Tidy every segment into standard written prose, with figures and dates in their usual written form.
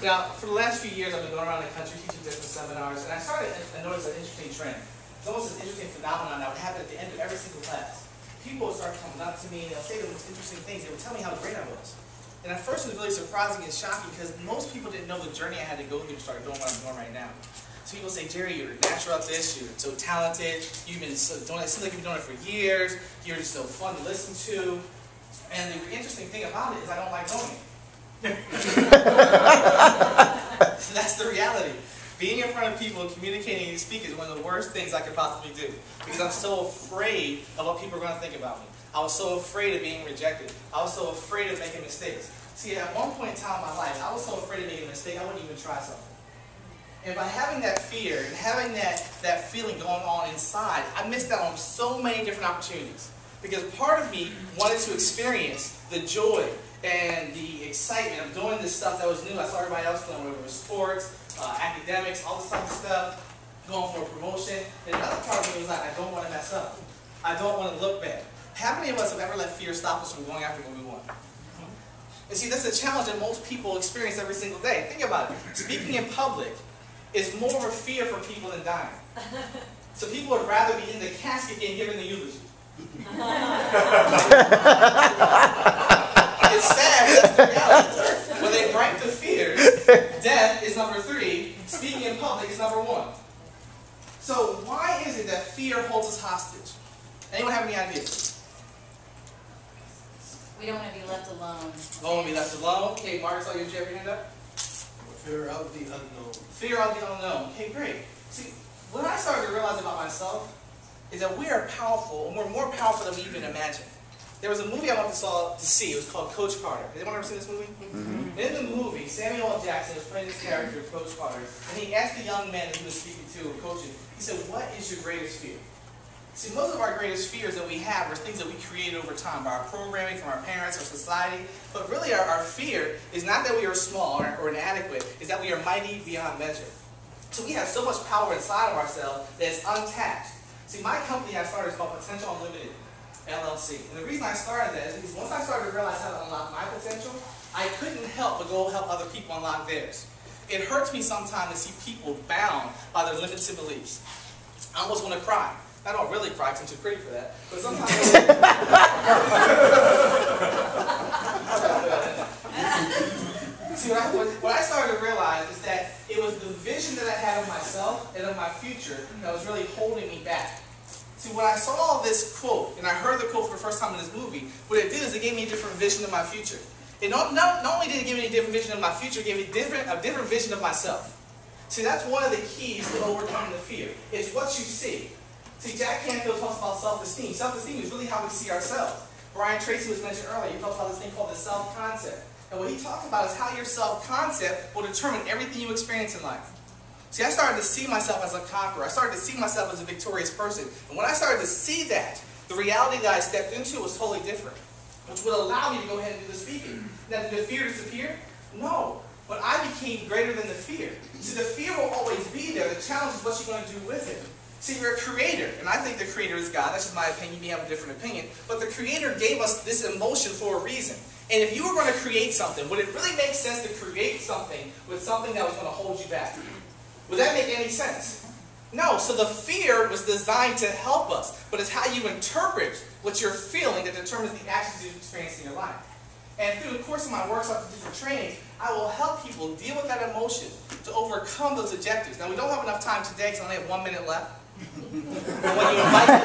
Now, for the last few years, I've been going around the country teaching different seminars, and I started to notice an interesting trend. It's almost an interesting phenomenon that would happen at the end of every single class. People would start coming up to me, and they'll say the most interesting things. They would tell me how great I was. And at first, it was really surprising and shocking because most people didn't know the journey I had to go through to start doing what I'm doing right now. So people say, Jerry, you're natural at this, you're so talented, you've been doing it, it seems like you've been doing it for years, you're just so fun to listen to. And the interesting thing about it is I don't like doing it. So that's the reality. Being in front of people and communicating and speaking is one of the worst things I could possibly do because I'm so afraid of what people are going to think about me. I was so afraid of being rejected. I was so afraid of making mistakes. See, at one point in time in my life, I was so afraid of making a mistake, I wouldn't even try something. And by having that fear and having that feeling going on inside, I missed out on so many different opportunities. Because part of me wanted to experience the joy and the excitement of doing this stuff that was new. I saw everybody else doing whether it was sports, academics, all this type of stuff, going for a promotion. And another part of me was like, I don't want to mess up. I don't want to look bad. How many of us have ever let fear stop us from going after what we want? And see, that's a challenge that most people experience every single day. Think about it. Speaking in public is more of a fear for people than dying. So people would rather be in the casket getting given the eulogy. It's sad, that's the reality. When they rank the fears, death is number 3, speaking in public is number 1. So why is it that fear holds us hostage? Anyone have any ideas? We don't want to be left alone. Don't want to be left alone. Okay, Marcus, you have your hand up? Fear of the unknown. Fear of the unknown. Okay, great. See, what I started to realize about myself is that we are powerful, and we're more powerful than we even imagine. There was a movie I went to see. It was called Coach Carter. Has anyone ever seen this movie? Mm-hmm. In the movie, Samuel L. Jackson was playing this character, Coach Carter, and he asked the young man that he was speaking to and coaching, he said, what is your greatest fear? See, most of our greatest fears that we have are things that we created over time by our programming, from our parents, our society. But really our fear is not that we are small or inadequate, it's that we are mighty beyond measure. So we have so much power inside of ourselves that it's untapped. See, my company I started is called Potential Unlimited, LLC. And the reason I started that is because once I started to realize how to unlock my potential, I couldn't help but go help other people unlock theirs. It hurts me sometimes to see people bound by their limited beliefs. I almost want to cry. I don't really cry because I'm too pretty for that. But sometimes See, what I started to realize is that it was the vision that I had of myself and of my future that was really holding me back. See, when I saw this quote, and I heard the quote for the first time in this movie, what it did is it gave me a different vision of my future. And not only did it give me a different vision of my future, it gave me a different vision of myself. See, that's one of the keys to overcoming the fear. It's what you see. See, Jack Canfield talks about self-esteem. Self-esteem is really how we see ourselves. Brian Tracy was mentioned earlier. He talks about this thing called the self-concept. And what he talks about is how your self-concept will determine everything you experience in life. See, I started to see myself as a conqueror. I started to see myself as a victorious person. And when I started to see that, the reality that I stepped into was totally different, which would allow me to go ahead and do the speaking. Now, did the fear disappear? No. But I became greater than the fear. See, the fear will always be there. The challenge is what you're going to do with it. See, you're a creator, and I think the creator is God. That's just my opinion. You may have a different opinion. But the creator gave us this emotion for a reason. And if you were going to create something, would it really make sense to create something with something that was going to hold you back? Would that make any sense? No. So the fear was designed to help us. But it's how you interpret what you're feeling that determines the actions you experience in your life. And through the course of my workshops and different trainings, I will help people deal with that emotion to overcome those objectives. Now, we don't have enough time today because I only have 1 minute left. But when you invite me,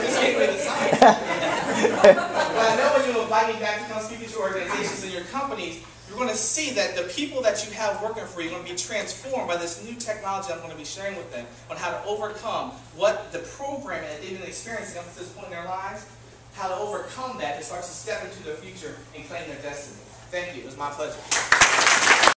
just gave away the science. But I know when you invite me back to come speak at your organizations and your companies, you're going to see that the people that you have working for you are going to be transformed by this new technology I'm going to be sharing with them on how to overcome what the programming that they've been experiencing up to this point in their lives, how to overcome that and start to step into their future and claim their destiny. Thank you. It was my pleasure.